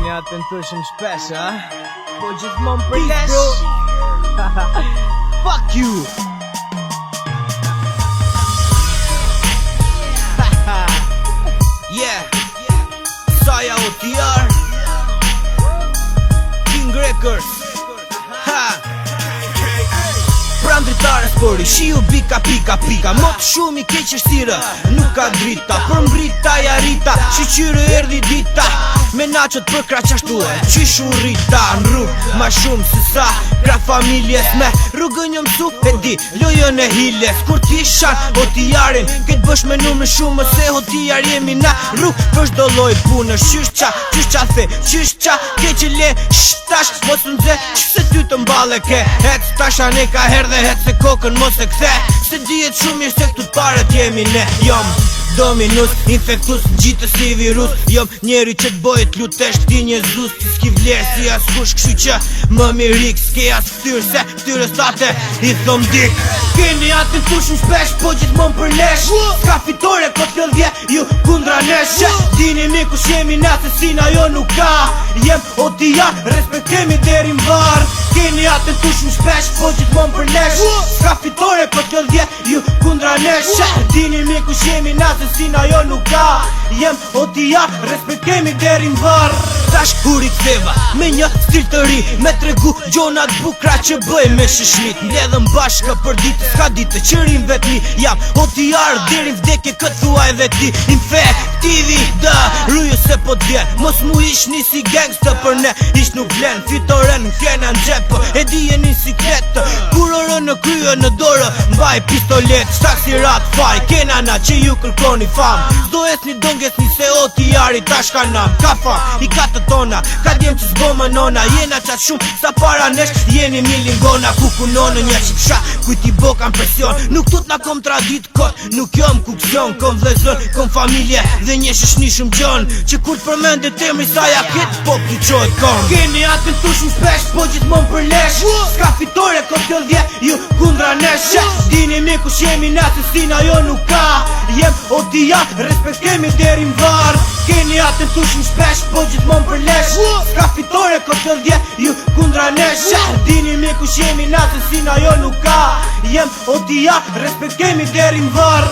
Keni atë të shumë shpesh, ha? Po gjithmonë për lesh. Fuck you. Yeah. Saja OTR King Records. Pram dritare spori, shiu bika pika pika. Mot shumë I keq shtira, nuk ka drita. Për mbrita ja rita, shiqyre erdi dita. Me naqët për kraqashtu e qyshu rita. Në rrug, ma shumë se sa gra familjes. Me rrugën një mësu e di, lojën e hiljes. Kur ti shan OTR-in, këtë bësh me nume shumë. Se OTR jemi na rrug, për shdo loj punë. Qysh qa the, qysh qa ke që le shtash. Mos në dze, se ty të mbale ke. Hec tasha ne ka her dhe hec se kokën mos e kthe. Se dijet shumë mirë se këtu t'paret jemi ne. Jom dominus, infektus, gjitës si virus. Jom njeri që t'bojt lutesh ti një zus. Ti s'ki vlerë si as kush, këshu që më mirik. S'ke as ftyrë se ftyrës tate I thom dik. Keni atë të shumë shpesh, po gjithmon për lesh. Ska fitore, ko t'lodhje, ju kundra nesh. Dini mi kush jemi na, se sina jo nuk ka. Jem OTR, respektemi deri m'var. Keni atë të shumë shpesh, po gjithmon për lesh. Ska fitore, ko t'lodhje, ju kundra nesh. Dini mi kush jemi na, se sina jo nuk ka. Jem OTR, respektemi deri m'var. Tash kur I ktheva, me një stil të ri. Me tregu gjonat bukra që bëj me shishmit. Mledhëm bashkë për ditë, s'ka ditë që rim vetmi. Jam OTR, deri vdekje këtë thua edhe ti. Infektivi, da, ruju se po t'vjen. Mos mu ish një si gangsta për ne. Ish nuk vlen, fitoren në fjena në gjepë. E dije një sikletë, kur orë në kryo në dorë. Mbaj pistolet, shtak si rat faj. Kena na që ju kërkoni fam. Zdo esni dongesni se OTR-i tash ka nam. Ka fam, I ka të tona, ka djem që s'bo më nona. Jena qatë shumë, sa para nesh, jeni milingona. Ku kunonë një që psha, kujti bo kam presion. Nuk tut na kom tradit kot, nuk jom kuksion. Kom vlezën, kom familje, dhe një shishni shumë gjon. Që kur t'përmende temri sa ja kit, po t'i qojt kom. Keni atë të shumë shpesh, po gjithmon për lesh. Ska fitore, ko t'lodhje, ju kundra nesh. Dini mi kush jemi na, se sina jo nuk ka. Jem OTR, respektemi deri m'var. Keni atë të shumë shpesh, po gjithmon për lesh. Ska fitore, ko t'lodhje, ju kundra nesh. Dini mi kush jemi na, se sina jo nuk ka. Jem OTR, respektemi deri m'var.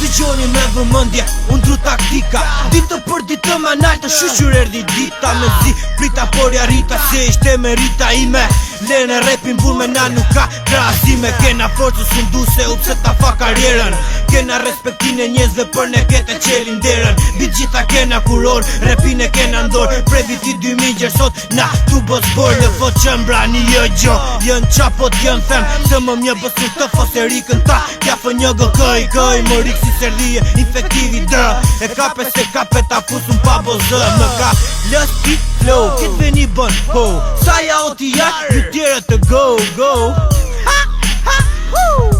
Dëgjoni me vëmëndje, unë dru taktika. Ditë për ditë më naltë, shushur erdi dita. Me zi, prita por ja rita, se ishte me rita ime. Lene repin bur me na nuk ka krasime. Kena forcës unë du se up se ta fa karjerën. Kena respektin e njëzve për ne kete qelin derën. Bit gjitha kena kuror, repin e kena ndor. Pre viti 2000 gjersot, na tu bës bor. Në fot që mbra një jë gjo, jën qapot jën them. Se më mjë bësur të foserikën ta. Kja fë një gë këj, më rikë si serdhije, infektivi dë. E kape se kape ta fusun pa bozë. Më ka lës ti flow, kitë veni bën ho. Saja OTR, ju tjere të go. Ha, ha, hu.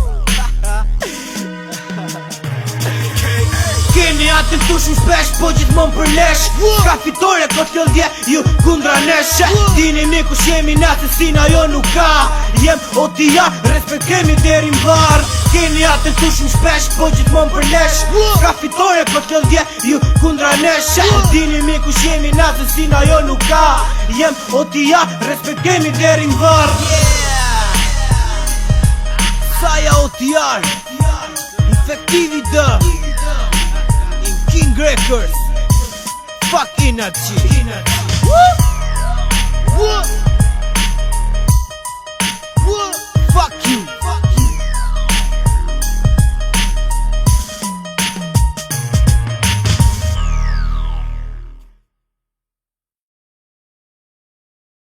Keni atë të shumë shpesh, po gjithmon për lesh. Ska fitore, ko t'lodhje, ju kundra nesh. Dini mi kush jemi na, se sina jo nuk ka. Jem OTR, respektemi deri m'var. Keni atë të shumë shpesh, po gjithmon për lesh. Ska fitore, ko t'lodhje, ju kundra nesh. Dini mi kush jemi na, se sina jo nuk ka. Jem OTR, respektemi deri m'var. Saja OTR, infektivi dë. King Records, fucking at you.